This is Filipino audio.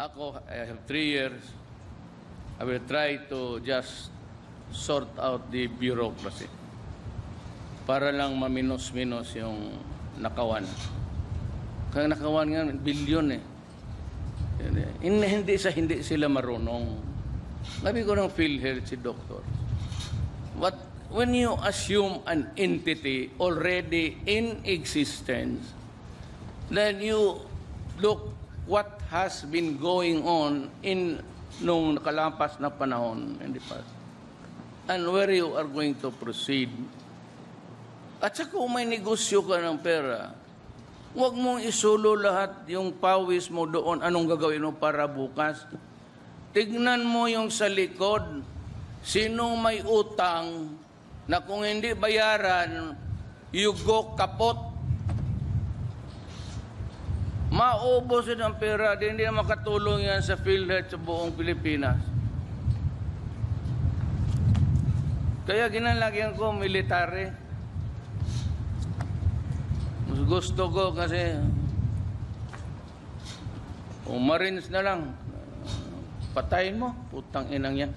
Ako, I have 3 years. I will try to just sort out the bureaucracy para lang maminos-minos yung nakawan. Kaya nakawan nga, bilyon eh. Hindi sila marunong. Sabi ko ng PhilHealth si Doktor, when you assume an entity already in existence, then you look what has been going on in nung nakalampas na panahon in the past and where you are going to proceed. At saka kung may negosyo ka ng pera, huwag mong isulo lahat yung pawis mo doon, anong gagawin mo para bukas. Tignan mo yung sa likod, sinong may utang na kung hindi bayaran, you go kapot. Maubos din ang pera, hindi na makatulong yan sa PhilHealth sa buong Pilipinas. Kaya ginalagyan ko military. Mas gusto ko kasi Marines na lang. Patayin mo, putang inang yan.